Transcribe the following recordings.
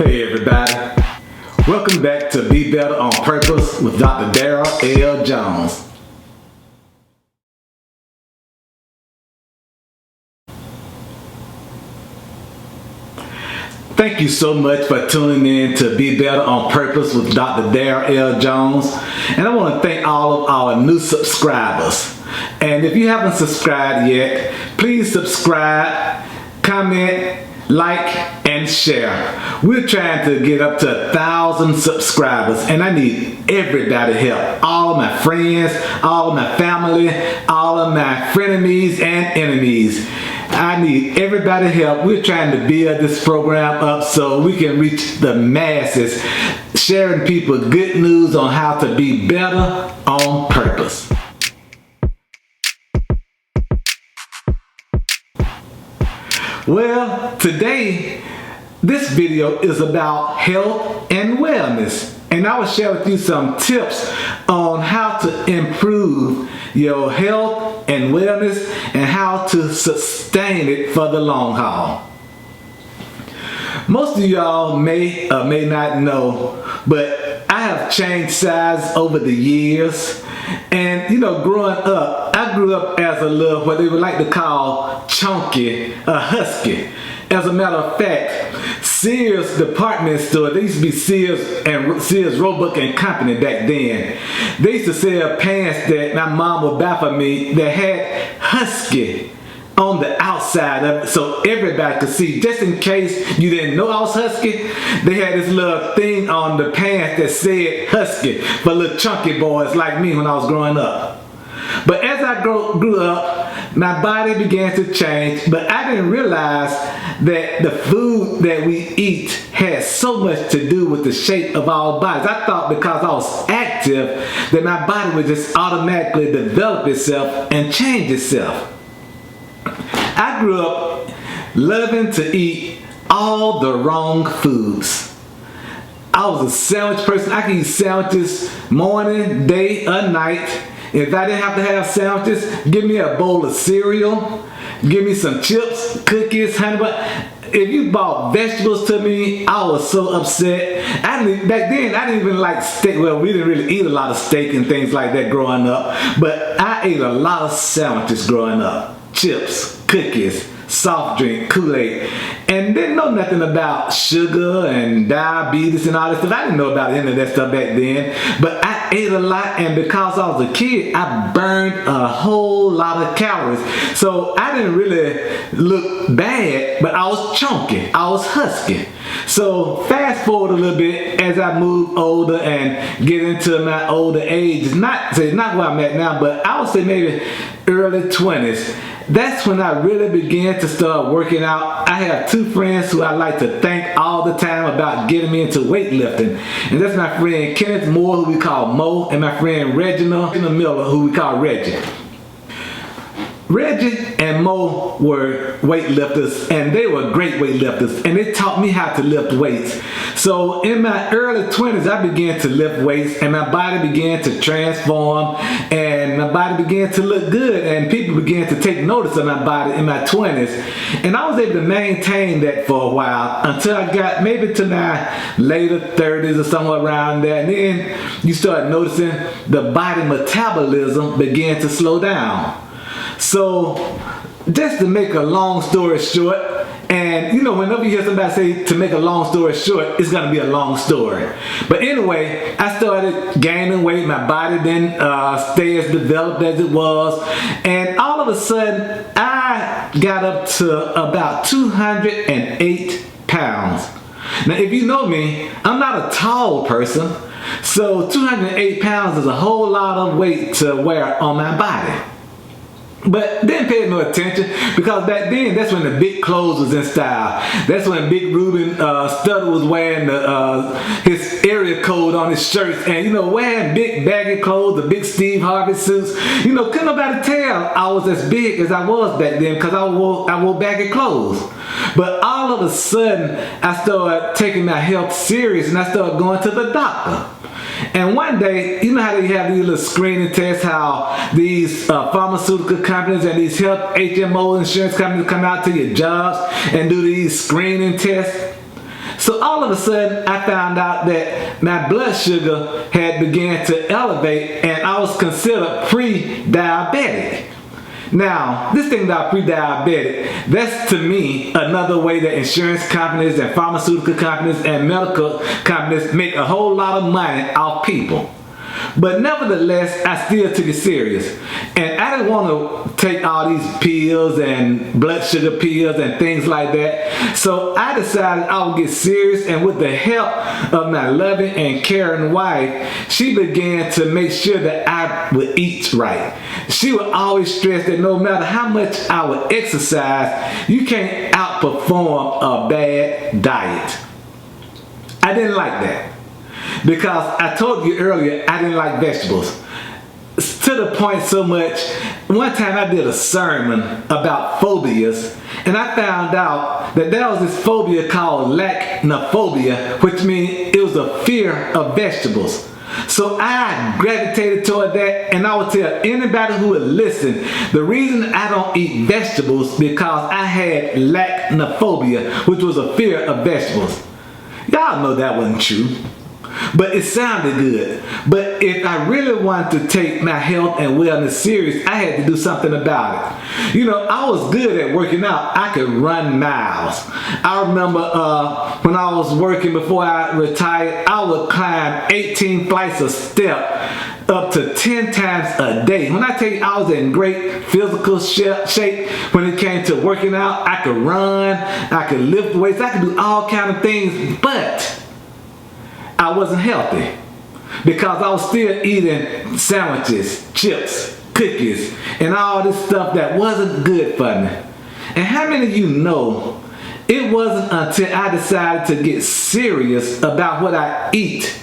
Hey everybody, welcome back to Be Better on Purpose with Dr. Darrell L. Jones. Thank you so much for tuning in to Be Better on Purpose with Dr. Darrell L. Jones. And I want to thank all of our new subscribers. And if you haven't subscribed yet, please subscribe, comment, like, and share. We're trying to get up to 1,000 subscribers, and I need everybody help. All of my friends, all of my family, all of my frenemies and enemies. I need everybody help. We're trying to build this program up so we can reach the masses, sharing people good news on how to be better on purpose. Well, today, this video is about health and wellness. And I will share with you some tips on how to improve your health and wellness and how to sustain it for the long haul. Most of y'all may or may not know, but I have changed size over the years. And you know, growing up, I grew up as a little, what they would like to call chunky, a husky. As a matter of fact, Sears department store, they used to be Sears, Roebuck Co back then. They used to sell pants that my mom would buy for me that had husky on the outside of it so everybody could see. Just in case you didn't know I was husky, they had this little thing on the pants that said husky for little chunky boys like me when I was growing up. But as I grew up, my body began to change, but I didn't realize that the food that we eat has so much to do with the shape of our bodies. I thought because I was active that my body would just automatically develop itself and change itself. I grew up loving to eat all the wrong foods. I was a sandwich person. I could eat sandwiches morning, day, or night. If I didn't have to have sandwiches, give me a bowl of cereal, give me some chips, cookies, honey butter. If you bought vegetables to me, I was so upset. Back then, I didn't even like steak. Well, we didn't really eat a lot of steak and things like that growing up. But I ate a lot of sandwiches growing up. Chips, cookies, soft drink, Kool-Aid, and didn't know nothing about sugar and diabetes and all that stuff. I didn't know about any of that stuff back then, but I ate a lot, and because I was a kid, I burned a whole lot of calories. So I didn't really look bad, but I was chunky, I was husky. So fast forward a little bit as I move older and get into my older age. It's not where I'm at now, but I would say maybe early 20s. That's when I really began to start working out. I have two friends who I like to thank all the time about getting me into weightlifting. And that's my friend Kenneth Moore, who we call Mo, and my friend Reginald Miller, who we call Reggie. Reggie and Mo were weightlifters, and they were great weightlifters, and they taught me how to lift weights. So in my early 20s, I began to lift weights, and my body began to transform, and my body began to look good, and people began to take notice of my body in my 20s. And I was able to maintain that for a while until I got maybe to my later 30s or somewhere around there, and then you start noticing the body metabolism began to slow down. So, just to make a long story short, and you know, whenever you hear somebody say to make a long story short, it's going to be a long story. But anyway, I started gaining weight. My body didn't stay as developed as it was. And all of a sudden, I got up to about 208 pounds. Now, if you know me, I'm not a tall person. So 208 pounds is a whole lot of weight to wear on my body. But didn't pay no attention because back then, that's when the big clothes was in style. That's when Big Ruben Studdard was wearing his area code on his shirts, and you know, wearing big baggy clothes, the big Steve Harvey suits. You know, couldn't nobody tell I was as big as I was back then because I wore baggy clothes. But all of a sudden, I started taking my health serious, and I started going to the doctor. And one day, you know how they have these little screening tests, how these pharmaceutical companies and these health HMO insurance companies come out to your jobs and do these screening tests? So So all of a sudden, I found out that my blood sugar had began to elevate and I was considered pre-diabetic. Now, this thing about pre-diabetic, that's to me another way that insurance companies and pharmaceutical companies and medical companies make a whole lot of money off people. But nevertheless, I still took it serious. And I didn't want to take all these pills and blood sugar pills and things like that. So I decided I would get serious, and with the help of my loving and caring wife, she began to make sure that I would eat right. She would always stress that no matter how much I would exercise, you can't outperform a bad diet. I didn't like that. Because I told you earlier, I didn't like vegetables. To the point so much, one time I did a sermon about phobias, and I found out that there was this phobia called lachnophobia, which means it was a fear of vegetables. So I gravitated toward that, and I would tell anybody who would listen, the reason I don't eat vegetables because I had lachnophobia, which was a fear of vegetables. Y'all know that wasn't true. But it sounded good. But if I really wanted to take my health and wellness serious, I had to do something about it. You know, I was good at working out. I could run miles. I remember when I was working before I retired, I would climb 18 flights of steps up to 10 times a day. When I tell you I was in great physical shape when it came to working out, I could run, I could lift weights, I could do all kinds of things, but I wasn't healthy because I was still eating sandwiches, chips, cookies, and all this stuff that wasn't good for me. And how many of you know it wasn't until I decided to get serious about what I eat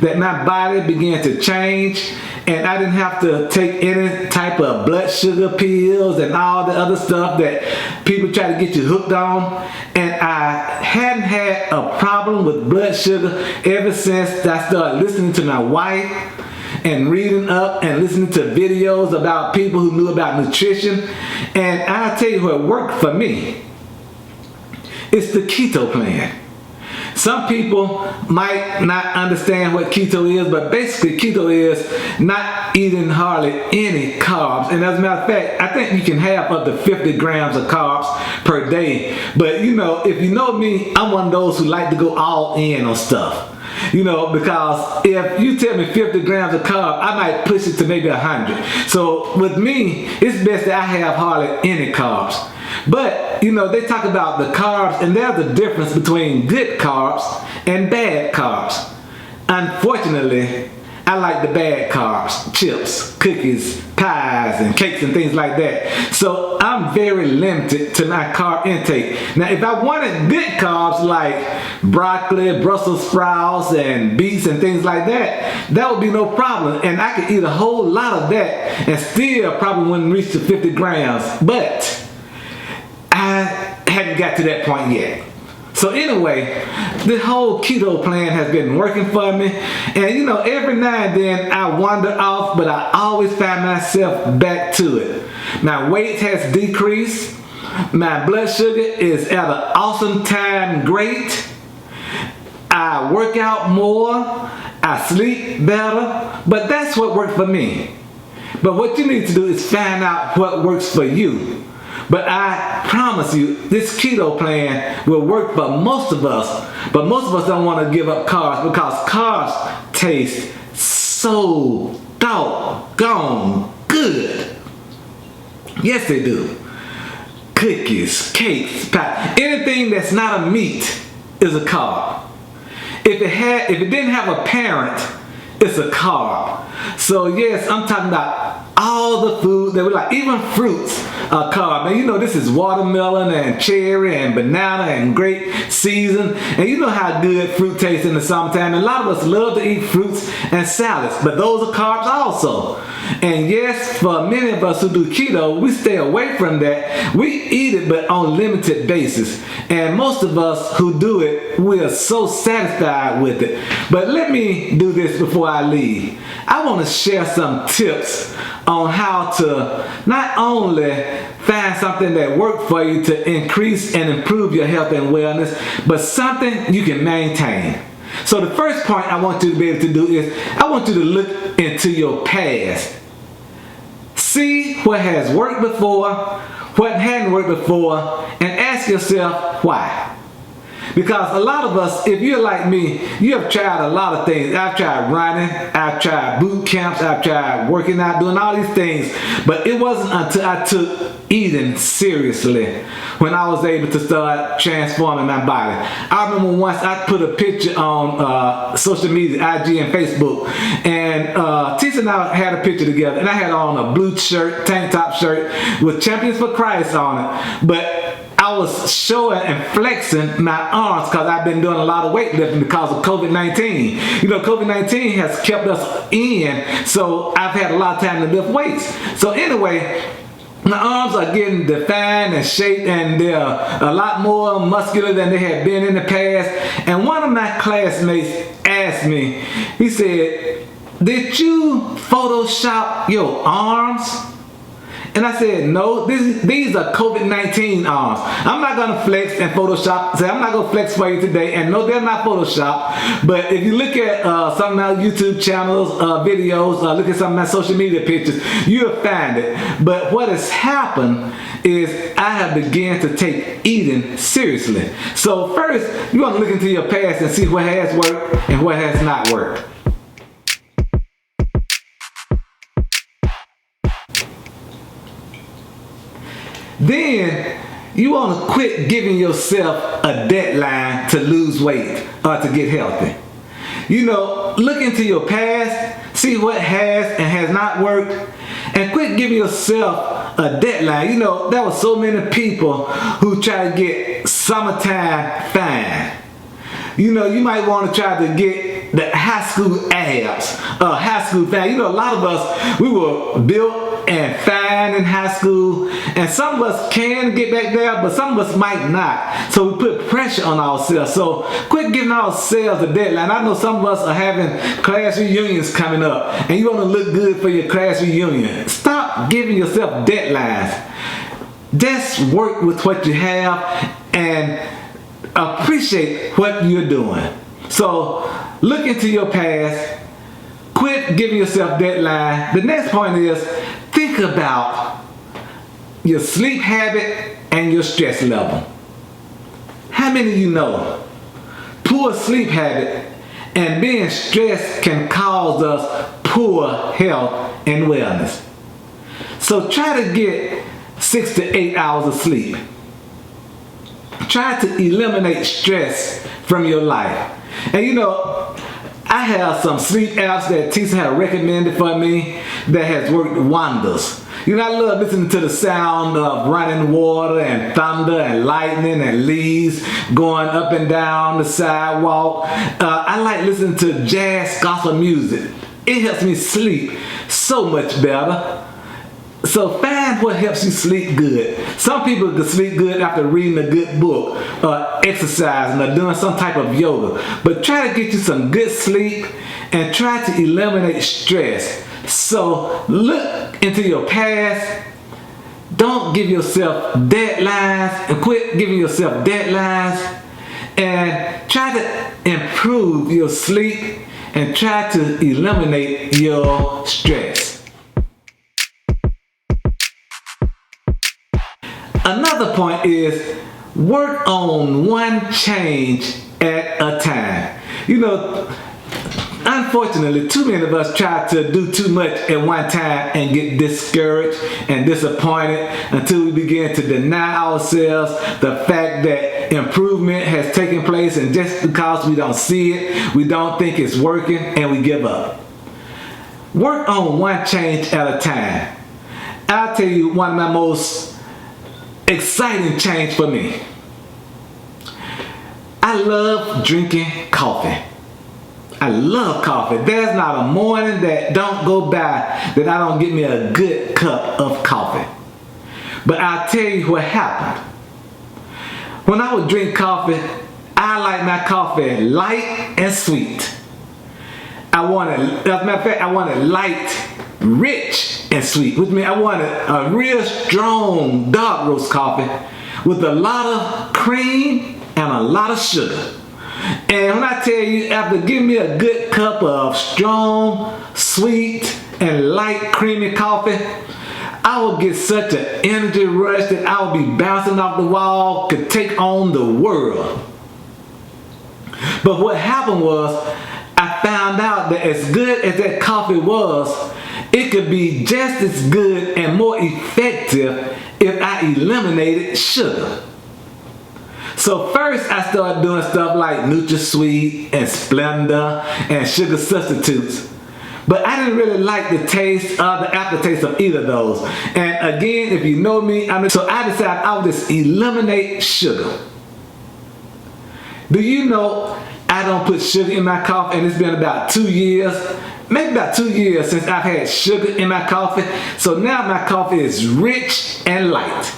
that my body began to change, and I didn't have to take any type of blood sugar pills and all the other stuff that people try to get you hooked on. And I hadn't had a problem with blood sugar ever since I started listening to my wife and reading up and listening to videos about people who knew about nutrition. And I'll tell you what worked for me. It's the keto plan. Some people might not understand what keto is, but basically keto is not eating hardly any carbs. And as a matter of fact, I think you can have up to 50 grams of carbs per day. But you know, if you know me, I'm one of those who like to go all in on stuff. You know, because if you tell me 50 grams of carb, I might push it to maybe 100. So with me, it's best that I have hardly any carbs. But, you know, they talk about the carbs, and there's a difference between good carbs and bad carbs. Unfortunately, I like the bad carbs, chips, cookies, pies, and cakes and things like that. So I'm very limited to my carb intake. Now, if I wanted good carbs like broccoli, Brussels sprouts, and beets and things like that, that would be no problem. And I could eat a whole lot of that and still probably wouldn't reach the 50 grams. But I hadn't got to that point yet. So anyway, the whole keto plan has been working for me. And you know, every now and then I wander off, but I always find myself back to it. My weight has decreased. My blood sugar is at an awesome time great. I work out more. I sleep better. But that's what worked for me. But what you need to do is find out what works for you. But I promise you, this keto plan will work for most of us. But most of us don't want to give up carbs because carbs taste so doggone good. Yes, they do. Cookies, cakes, pie, anything that's not a meat is a carb. If it didn't have a parent, it's a carb. So yes, I'm talking about all the food that we like, even fruits are carb. And you know, this is watermelon and cherry and banana and grape season. And you know how good fruit tastes in the summertime. And a lot of us love to eat fruits and salads, but those are carbs also. And yes, for many of us who do keto, we stay away from that. We eat it, but on a limited basis. And most of us who do it, we are so satisfied with it. But let me do this before I leave. I want to share some tips on how to not only find something that works for you to increase and improve your health and wellness, but something you can maintain. So the first point I want you to be able to do is, I want you to look into your past. See what has worked before, what hadn't worked before, and ask yourself why. Because a lot of us, if you're like me, you have tried a lot of things. I've tried running, I've tried boot camps, I've tried working out, doing all these things. But it wasn't until I took eating seriously when I was able to start transforming my body. I remember once I put a picture on social media, IG and Facebook, and Tisa and I had a picture together, and I had on a blue shirt, tank top shirt with Champions for Christ on it. But I was showing and flexing my arms because I've been doing a lot of weightlifting because of COVID-19. You know, COVID-19 has kept us in, so I've had a lot of time to lift weights. So anyway, my arms are getting defined and shaped, and they're a lot more muscular than they had been in the past. And one of my classmates asked me, he said, "Did you Photoshop your arms?" And I said, "No, these are COVID-19 arms. I'm not going to flex and Photoshop. I'm not going to flex for you today. And no, they're not Photoshop. But if you look at some of my YouTube channels, videos, look at some of my social media pictures, you'll find it. But what has happened is I have begun to take eating seriously. So first, you want to look into your past and see what has worked and what has not worked. Then you want to quit giving yourself a deadline to lose weight or to get healthy. You know, look into your past, see what has and has not worked, and quit giving yourself a deadline. You know, there were so many people who try to get summertime fine. You know, you might want to try to get the high school abs, high school fat. You know, a lot of us, we were built and fine in high school, and some of us can get back there, but some of us might not. So we put pressure on ourselves. So quit giving ourselves a deadline. I know some of us are having class reunions coming up, and you want to look good for your class reunion. Stop giving yourself deadlines. Just work with what you have and appreciate what you're doing. So look into your past, quit giving yourself deadline. The next point is, think about your sleep habit and your stress level. How many of you know poor sleep habit and being stressed can cause us poor health and wellness? So try to get 6 to 8 hours of sleep. Try to eliminate stress from your life. And you know, I have some sleep apps that Tisa has recommended for me that has worked wonders. You know, I love listening to the sound of running water and thunder and lightning and leaves going up and down the sidewalk. I like listening to jazz gospel music. It helps me sleep so much better. So find what helps you sleep good. Some people can sleep good after reading a good book, exercising, or doing some type of yoga. But try to get you some good sleep and try to eliminate stress. So look into your past. Don't give yourself deadlines, and quit giving yourself deadlines. And try to improve your sleep and try to eliminate your stress. Another point is, work on one change at a time. You know, unfortunately, too many of us try to do too much at one time and get discouraged and disappointed until we begin to deny ourselves the fact that improvement has taken place, and just because we don't see it, we don't think it's working, and we give up. Work on one change at a time. I'll tell you one of my most exciting change for me. I love drinking coffee. I love coffee. There's not a morning that don't go by that I don't get me a good cup of coffee. But I'll tell you what happened. When I would drink coffee, I like my coffee light and sweet. As a matter of fact, I want it light, rich, and sweet, which means I wanted a real strong dark roast coffee with a lot of cream and a lot of sugar. And when I tell you, after giving me a good cup of strong, sweet, and light creamy coffee, I would get such an energy rush that I would be bouncing off the wall, could take on the world. But what happened was, I found out that as good as that coffee was, it could be just as good and more effective if I eliminated sugar. So first I started doing stuff like NutraSweet and Splenda and sugar substitutes. But I didn't really like the taste or the aftertaste of either of those. And again, if you know me, so I decided I would just eliminate sugar. Do you know I don't put sugar in my coffee, and it's been about 2 years, maybe about 2 years since I've had sugar in my coffee. So now my coffee is rich and light.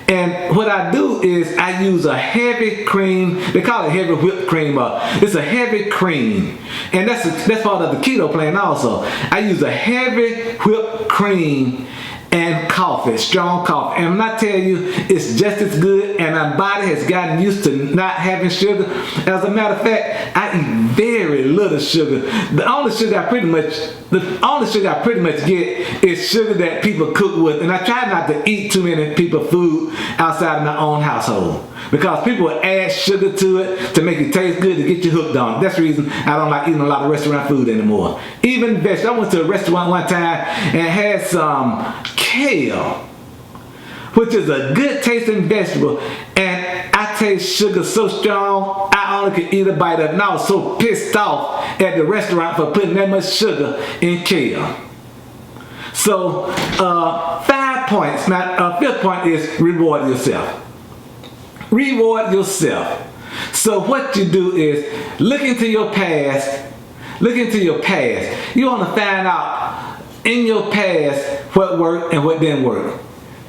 And what I do is I use a heavy cream. They call it heavy whipped cream. It's a heavy cream, and that's part of the keto plan also. I use a heavy whipped cream and coffee, strong coffee. And when I tell you, it's just as good, and my body has gotten used to not having sugar. As a matter of fact, I eat very little sugar. The only sugar I pretty much get is sugar that people cook with. And I try not to eat too many people's food outside of my own household, because people will add sugar to it to make it taste good, to get you hooked on it. That's the reason I don't like eating a lot of restaurant food anymore. Even vegetables. I went to a restaurant one time and had some kale, which is a good tasting vegetable, and I taste sugar so strong I only could eat a bite of it, and I was so pissed off at the restaurant for putting that much sugar in kale. So 5 points. Now 5th point is reward yourself. Reward yourself. So what you do is look into your past. Look into your past. You want to find out in your past what worked and what didn't work.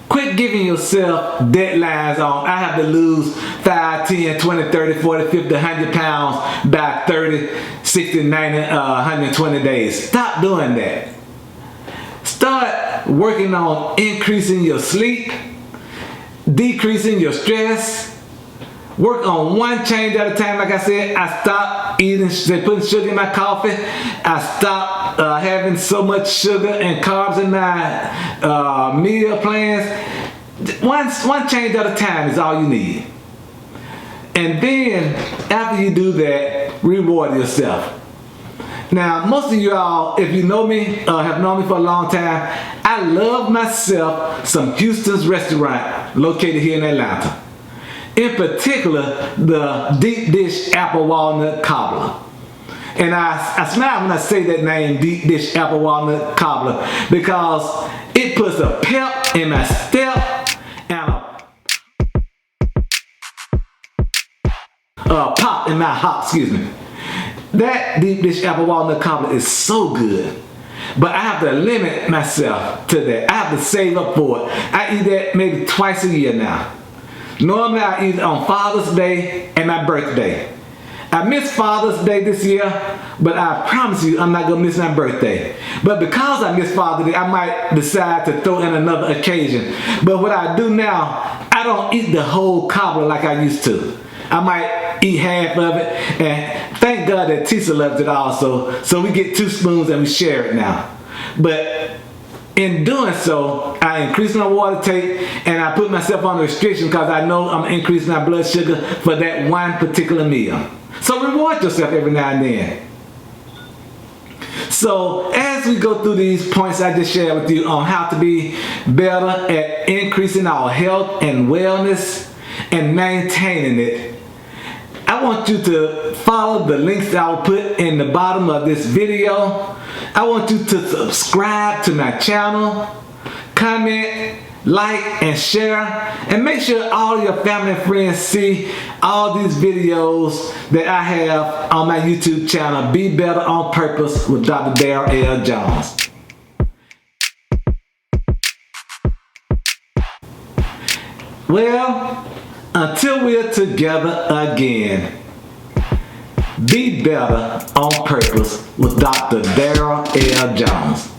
Quit giving yourself deadlines on, I have to lose 5, 10, 20, 30, 40, 50, 100 pounds by 30, 60, 90, 120 days. Stop doing that. Start working on increasing your sleep, decreasing your stress. Work on one change at a time. Like I said, I stopped putting sugar in my coffee. I stopped having so much sugar and carbs in my meal plans. One change at a time is all you need. And then, after you do that, reward yourself. Now, most of you all, if you know me, have known me for a long time, I love myself some Houston's restaurant located here in Atlanta. In particular, the deep dish apple walnut cobbler. And I smile when I say that name, deep dish apple walnut cobbler, because it puts a pep in my step and a pop in my hop, excuse me. That deep dish apple walnut cobbler is so good. But I have to limit myself to that. I have to save up for it. I eat that maybe twice a year now. Normally I eat on Father's Day and my birthday. I missed Father's Day this year, but I promise you I'm not going to miss my birthday. But because I missed Father's Day, I might decide to throw in another occasion. But what I do now, I don't eat the whole cobbler like I used to. I might eat half of it, and thank God that Tisa loves it also. So we get 2 spoons and we share it now. But in doing so, I increase my water take, and I put myself on restriction because I know I'm increasing my blood sugar for that one particular meal. So reward yourself every now and then. So as we go through these points I just shared with you on how to be better at increasing our health and wellness and maintaining it, I want you to follow the links that I'll put in the bottom of this video. I want you to subscribe to my channel, comment, like, and share, and make sure all your family and friends see all these videos that I have on my YouTube channel, Be Better on Purpose with Dr. Darrell L. Jones. Well, until we're together again, be better on purpose with Dr. Darrell L. Jones.